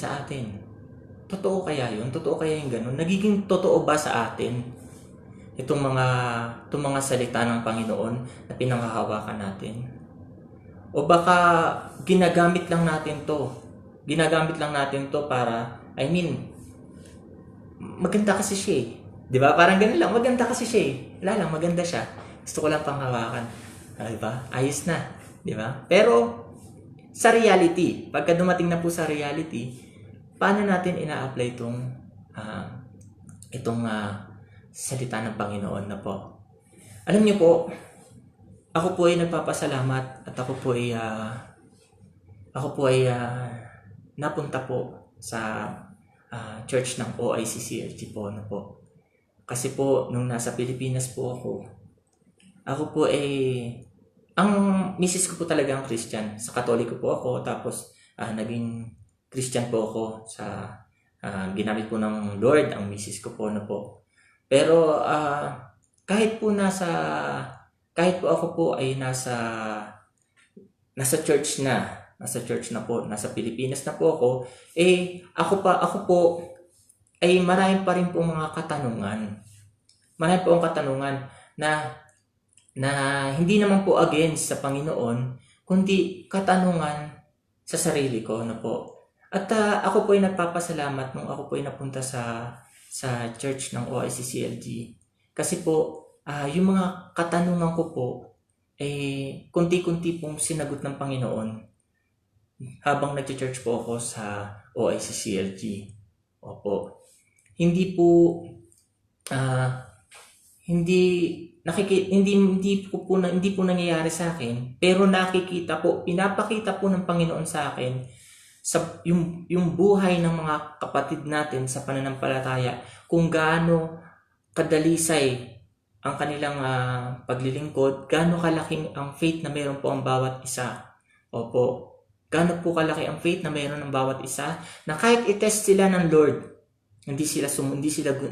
totoo kaya yun? Totoo kaya yung ganon? Nagiging totoo ba sa atin itong mga salita ng Panginoon na pinanghahawakan natin? O baka ginagamit lang natin to para, maganda kasi siya eh. Di ba? Parang ganun lang, maganda kasi siya eh. Wala lang, maganda siya. Gusto ko lang panghawakan. Di ba? Ayos na. Di ba? Pero, sa reality, pagka dumating na po sa reality, paano natin ina-apply itong salita ng Panginoon na po? Alam niyo po, ako po ay nagpapasalamat at ako po ay napunta po sa church ng OICCLG po na po. Kasi po nung nasa Pilipinas po ako po ay ang misis ko po talaga ang Christian. Sa Katoliko po ako, tapos naging Christian po ako sa ginamit po ng Lord ang misis ko po na po. Pero kahit po ako po ay nasa church na po, nasa Pilipinas na po ako, ako po ay marami pa rin po mga katanungan. Marami po ang katanungan na hindi naman po against sa Panginoon, kundi katanungan sa sarili ko na po. At ako po ay nagpapasalamat nung ako po ay napunta sa church ng OICCLG. Kasi po, yung mga katanungan ko po, kunti-kunti pong sinagot ng Panginoon habang nag-church po ako sa OICCLG. Opo. Hindi po nangyayari sa akin, pero pinapakita po ng Panginoon sa akin sa yung buhay ng mga kapatid natin sa pananampalataya, kung gaano kadalisay ang kanilang paglilingkod, gaano kalaking ang faith na mayroon po ang bawat isa. Opo. Gaano po kalaki ang faith na mayroon ng bawat isa, na kahit i-test sila ng Lord, hindi sila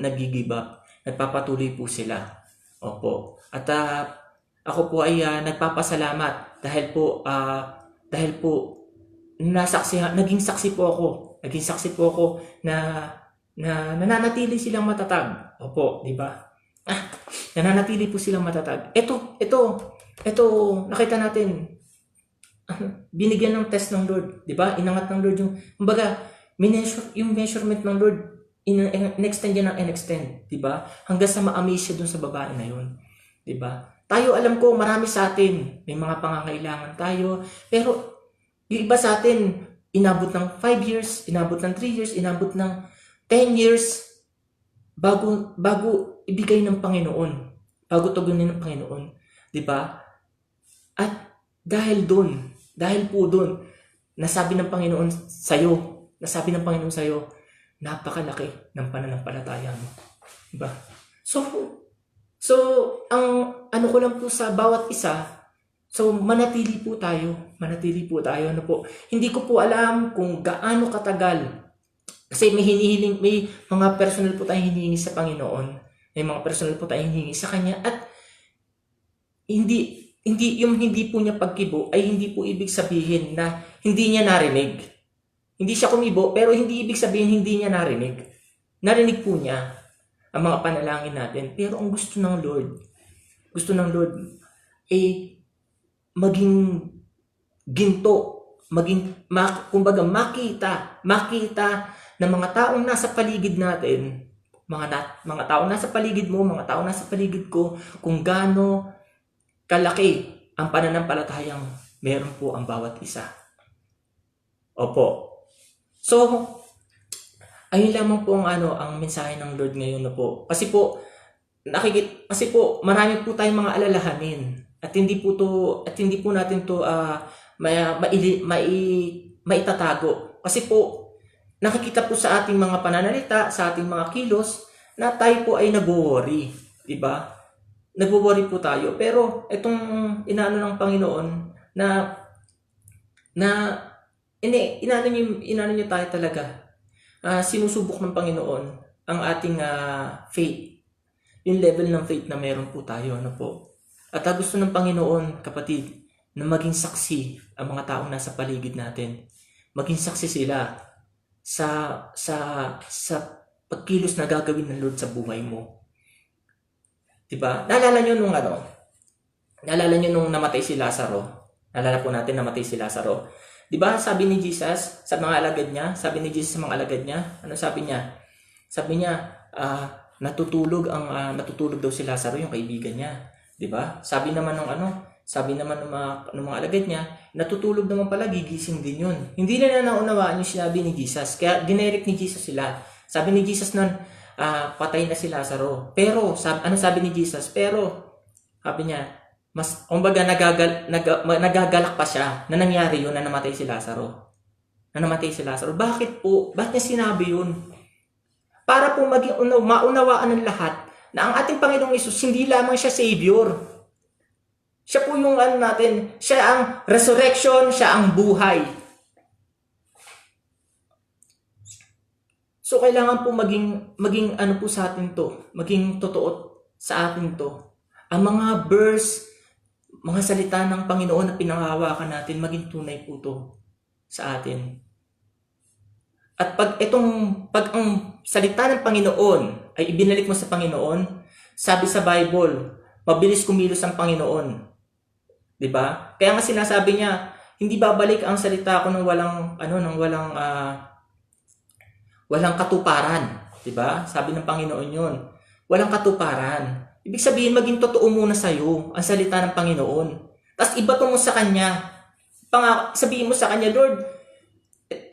nag-give up. Nagpapatuloy po sila. Opo. At ako po ay nagpapasalamat dahil po naging saksi po ako na nananatili silang matatag. Opo, di ba? Nananatili po silang matatag. Ito, nakita natin, binigyan ng test ng Lord, di ba? Inangat ng Lord yung, kumbaga, yung measurement ng Lord, in-extend niya ng in-extend, di ba? Hanggang sa ma-amaze siya dun sa babae na yun, di ba? Tayo, alam ko, marami sa atin, may mga pangangailangan tayo, pero yung iba sa atin, inabot ng 5 years, inabot ng 3 years, inabot ng 10 years, bago ibigay ng Panginoon, bago tugunin ng Panginoon, di ba? At dahil po doon, nasabi ng Panginoon sa'yo, napakalaki ng pananampalataya mo. Diba? So, ang ano ko lang po sa bawat isa, so manatili po tayo, ano po. Hindi ko po alam kung gaano katagal, kasi may mga personal po tayong hinihingi sa Panginoon, may mga personal po tayong hinihingi sa Kanya, at hindi po niya pagkibo ay hindi po ibig sabihin na hindi niya narinig. Hindi siya kumibo, pero hindi ibig sabihin hindi niya narinig. Narinig po niya ang mga panalangin natin. Pero ang gusto ng Lord, maging ginto, kumbaga makita ng mga taong nasa paligid natin, mga taong nasa paligid mo, mga taong nasa paligid ko, kung gaano kalaki ang pananampalatayang meron po ang bawat isa. Opo. So, ayun lamang po ang mensahe ng Lord ngayon na po. Kasi po marami po tayong mga alalahanin at hindi po natin to maitatago. Kasi po nakikita po sa ating mga pananalita, sa ating mga kilos na tayo po ay nagwo-worry, di ba? Nagwo-worry po tayo. Pero itong inaano ng Panginoon inano niyo tayo talaga. Sinusubok ng Panginoon ang ating faith. Yung level ng faith na meron po tayo, ano po. At gusto ng Panginoon, kapatid, na maging saksi ang mga taong nasa paligid natin. Maging saksi sila sa pagkilos na gagawin ng Lord sa buhay mo. Diba? Naalala nyo nung namatay si Lazaro? Naalala po natin namatay si Lazaro. Diba? Sabi ni Jesus sa mga alagad niya, ano sabi niya? Sabi niya, natutulog daw si Lazaro, yung kaibigan niya. Diba? Sabi naman ng mga alagad niya, natutulog naman pala, gigising din yun. Hindi nila naunawaan yung sinabi ni Jesus. Kaya dinirect ni Jesus sila. Sabi ni Jesus nun, patay na si Lazaro. Pero, sabi ni Jesus? Pero, sabi niya, kumbaga nagagalak pa siya na nangyari yun na namatay si Lazaro. Bakit po? Bakit niya sinabi yun? Para po maunawaan ng lahat na ang ating Panginoong Hesus hindi lamang siya Savior. Siya po yung siya ang resurrection, siya ang buhay. So kailangan po maging po sa atin to, maging totoo sa atin to. Ang mga verse, mga salita ng Panginoon na pinanghahawakan natin, maging tunay po to sa atin. At pag ang salita ng Panginoon ay ibinalik mo sa Panginoon, sabi sa Bible, mabilis kumilos ang Panginoon. 'Di ba? Kaya nga sinasabi niya, hindi babalik ang salita ko nang walang katuparan, 'di ba? Sabi ng Panginoon 'yon. Walang katuparan. Ibig sabihin maging totoo muna sa iyo ang salita ng Panginoon. Tapos ibato mo sa kanya. Sabihin mo sa kanya, Lord,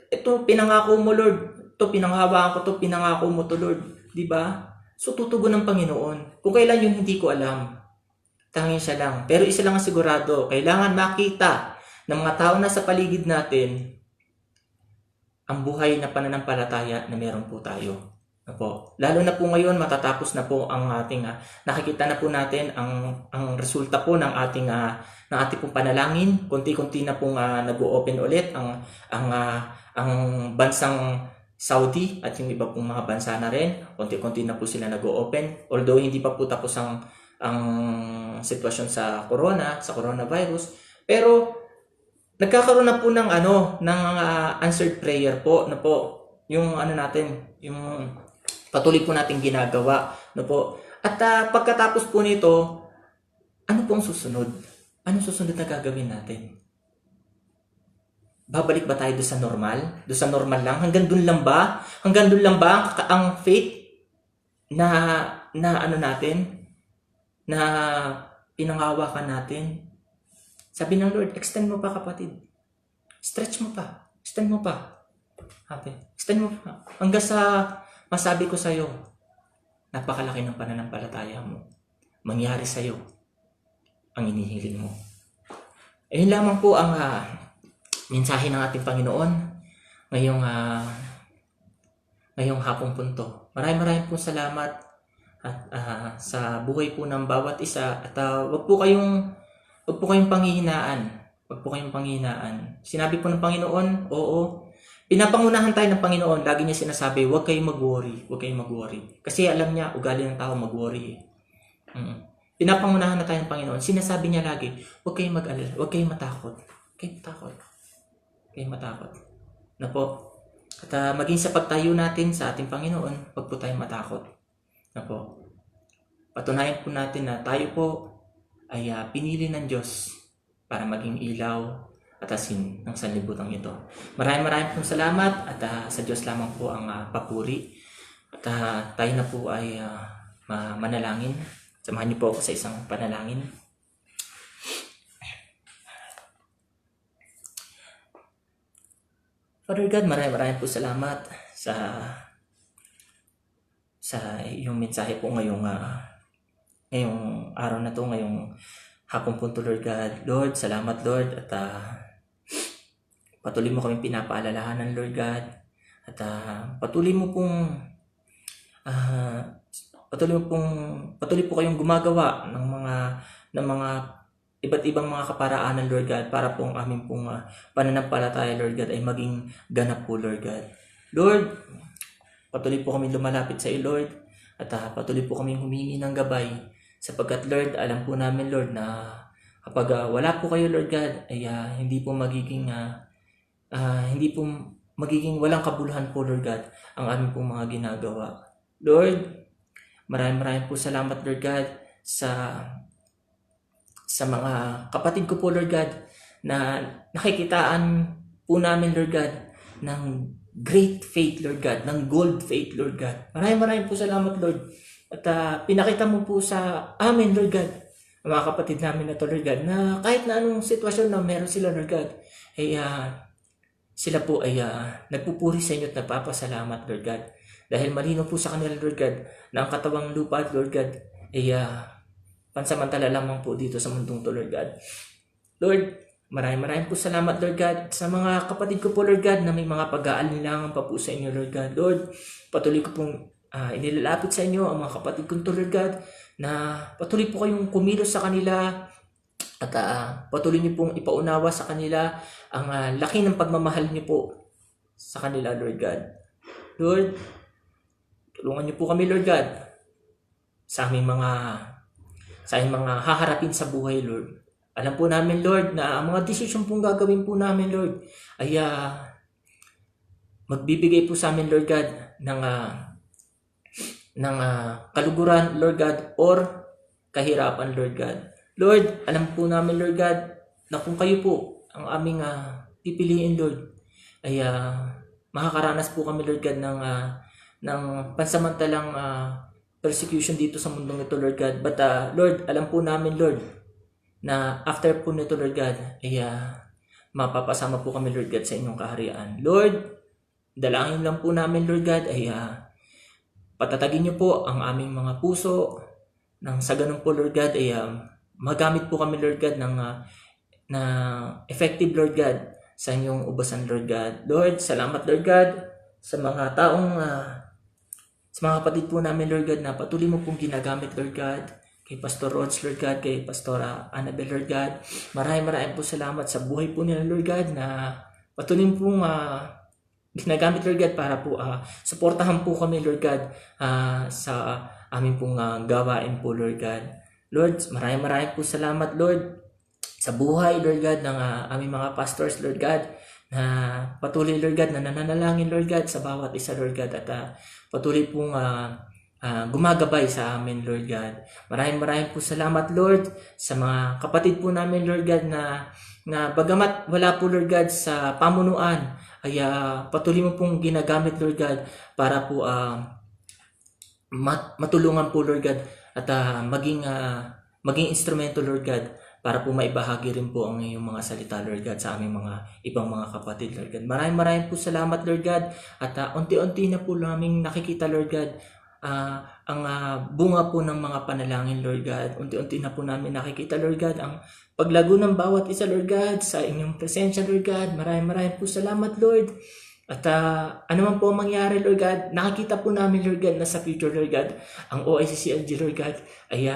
ito pinangako mo, Lord. Ito pinanghawakan ko, ito pinangako mo to, Lord, 'di ba? So tutugon ng Panginoon. Kung kailan 'yun hindi ko alam. Tanging siya lang. Pero isa lang ang sigurado, kailangan makita ng mga tao na sa paligid natin ang buhay na pananampalataya na meron po tayo. Po. Lalo na po ngayon, matatapos na po ang ating nakikita na po natin ang resulta po ng ating pong panalangin. Konti-konti na pong nag-o-open ulit ang bansang Saudi at yung iba pong mga bansa na rin. Konti-konti na po sila nag-o-open. Although hindi pa po tapos ang sitwasyon sa coronavirus, pero nagkakaroon na po ng answered prayer po yung natin, yung patuloy po nating ginagawa, no po. At pagkatapos po nito, ano pong susunod? Anong susunod na gagawin natin? Babalik ba tayo doon sa normal? Doon sa normal lang? Hanggang doon lang ba? Hanggang doon lang ba ang faith na ano natin? Na pinangawakan natin? Sabi ng Lord, extend mo pa kapatid. Stretch mo pa. Extend mo pa. Okay. Extend mo pa. Hanggang sa masabi ko sa'yo, napakalaki ng pananampalataya mo. Mangyari sa'yo ang inihiling mo. Ayun lamang po ang mensahe ng ating Panginoon ngayong hapong punto. Maraming pong salamat at sa buhay po ng bawat isa at wag po kayong panghihinaan. Wag po kayong panghihinaan. Sinabi po ng Panginoon, oo, pinapangunahan tayo ng Panginoon. Lagi niya sinasabi, huwag kayong mag-worry. Huwag kayong mag-worry. Kasi alam niya, ugali ng tao mag-worry. Pinapangunahan na tayo ng Panginoon. Sinasabi niya lagi, huwag kayong mag-alala. Huwag kayong matakot. Huwag kayong matakot. Huwag kayong matakot. Na po. At maging sa pagtayo natin sa ating Panginoon, huwag po tayong matakot. Na po. Patunayan po natin na tayo po ay pinili ng Diyos para maging ilaw at asin ng sanlibutan ito. Maraming pong salamat at sa Diyos lamang po ang papuri. At tayo na po ay manalangin. Samahan niyo po ako sa isang panalangin. Father God, maraming po salamat sa iyong mensahe po ngayong araw na to, ngayong hapong punto, Lord God. Lord, salamat Lord at patuloy mo kami pinapaalalahanan, Lord God. At patuloy po kayong gumagawa ng mga iba't ibang mga kaparaanan, Lord God, para pong aming pong pananampalataya, Lord God, ay maging ganap po, Lord God. Lord, patuloy po kami lumalapit sa iyo, Lord, at patuloy po kami humingi ng gabay, sapagkat, Lord, alam po namin, Lord, na kapag wala po kayo, Lord God, ay hindi po magiging walang kabuluhan po, Lord God, ang aming pong mga ginagawa. Lord, maraming po salamat, Lord God, sa mga kapatid ko po, Lord God, na nakikitaan po namin, Lord God, ng great faith, Lord God, ng gold faith, Lord God. Maraming po salamat, Lord. At pinakita mo po sa amin, Lord God, ang mga kapatid namin na to, Lord God, na kahit na anong sitwasyon na meron sila, Lord God, ay sila po ay nagpupuri sa inyo at nagpapasalamat, Lord God. Dahil malino po sa kanila, Lord God, na ang katawang lupa, Lord God, ay pansamantala lamang po dito sa mundong to, Lord God. Lord, maraming po salamat, Lord God, sa mga kapatid ko po, Lord God, na may mga pag-aalinlangan pa po sa inyo, Lord God. Lord, patuloy ko pong inilalapit sa inyo ang mga kapatid ko to, Lord God, na patuloy po kayong kumilos sa kanila at patuloy niyo pong ipaunawa sa kanila ang laki ng pagmamahal niyo po sa kanila, Lord God. Lord, tulungan niyo po kami, Lord God, sa aming mga haharapin sa buhay, Lord. Alam po namin, Lord, na ang mga desisyon pong gagawin po namin, Lord, ay magbibigay po sa amin, Lord God, ng kaluguran, Lord God, or kahirapan, Lord God. Lord, alam po namin, Lord God, na kung kayo po ang aming pipiliin, Lord, ay makakaranas po kami, Lord God, ng pansamantalang persecution dito sa mundong ito, Lord God. But Lord, alam po namin, Lord, na after po nito, Lord God, ay mapapasama po kami, Lord God, sa inyong kaharian. Lord, dalangin lang po namin, Lord God, ay patatagin niyo po ang aming mga puso nang sa ganun po, Lord God, ay magamit po kami, Lord God, na effective, Lord God, sa inyong ubasan, Lord God. Lord, salamat, Lord God, sa mga taong sa mga kapatid po namin, Lord God, na patuloy mo pong ginagamit, Lord God, kay Pastor Rods, Lord God, kay Pastora Annabel, Lord God. Maraming po salamat sa buhay po nila, Lord God, na patuloy mo pong ginagamit, Lord God, para po suportahan po kami, Lord God, sa aming pong gawain po, Lord God. Lord, maraming po salamat, Lord, sa buhay, Lord God, ng aming mga pastors, Lord God, na patuloy, Lord God, na nananalangin, Lord God, sa bawat isa, Lord God, at patuloy pong gumagabay sa amin, Lord God. Maraming po salamat, Lord, sa mga kapatid po namin, Lord God, na bagamat wala po, Lord God, sa pamunuan, ay patuloy mo pong ginagamit, Lord God, para po matulungan po, Lord God, at maging instrumento, Lord God, para po maibahagi rin po ang iyong mga salita, Lord God, sa aming mga ibang mga kapatid, Lord God. Maraming po salamat, Lord God, at unti-unti na po namin nakikita, Lord God, ang bunga po ng mga panalangin, Lord God. Unti-unti na po namin nakikita, Lord God, ang paglago ng bawat isa, Lord God, sa inyong presensya, Lord God. Maraming po salamat, Lord. At ano man po ang mangyari, Lord God, nakikita po namin, Lord God, na sa future, Lord God, ang OICCLG, Lord God, ay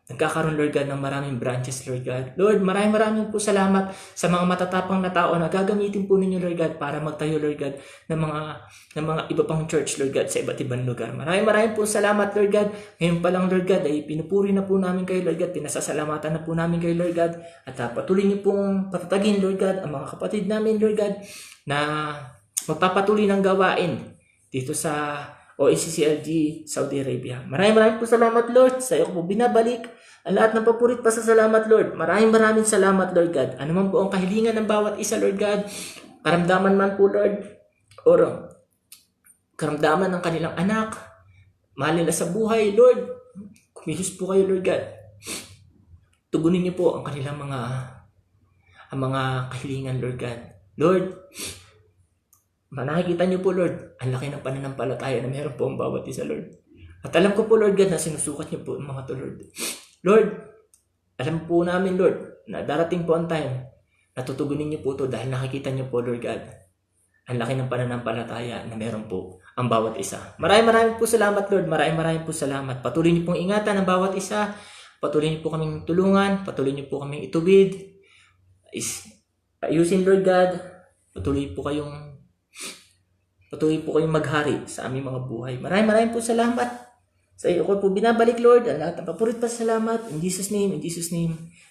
nagkakaroon, Lord God, ng maraming branches, Lord God. Lord, maraming po salamat sa mga matatapang na tao na gagamitin po ninyo, Lord God, para magtayo, Lord God, ng mga iba pang church, Lord God, sa iba't ibang lugar. Maraming po salamat, Lord God. Ngayon pa lang, Lord God, ay pinupuri na po namin kayo, Lord God. Pinasasalamatan na po namin kayo, Lord God. At patuloy niyo pong patatagin, Lord God, ang mga kapatid namin, Lord God, na magpapatuloy ng gawain dito sa OICCLG Saudi Arabia. Maraming po salamat, Lord. Sa iyo po binabalik ang lahat ng papurit pa sa salamat, Lord. Maraming salamat, Lord God. Ano man po ang kahilingan ng bawat isa, Lord God, karamdaman man po, Lord, o karamdaman ng kanilang anak, mahal nila sa buhay, Lord, kumilos po kayo, Lord God. Tugunin niyo po ang kanilang mga kahilingan, Lord God. Lord, nakikita niyo po, Lord, ang laki ng pananampalataya na meron po ang bawat isa, Lord. At alam ko po, Lord God, na sinusukat niyo po ang mga to, Lord. Lord, alam po namin, Lord, na darating po ang time na tutugunin niyo po ito dahil nakikita niyo po, Lord God, ang laki ng pananampalataya na meron po ang bawat isa. Maraming po salamat, Lord. Maraming po salamat. Patuloy niyo pong ingatan ang bawat isa. Patuloy niyo po kaming tulungan. Patuloy niyo po kaming ituwid. Ayusin, Lord God. Patuloy po kayong maghari sa aming mga buhay. Maraming po salamat. Sa iyo ko po binabalik, Lord, ang lahat ng papurit pa salamat. In Jesus' name.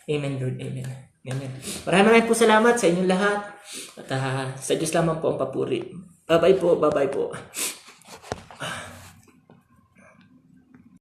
Amen, Lord. Amen. Maraming po salamat sa inyong lahat. At sa Diyos lamang po ang papuri. Bye-bye po.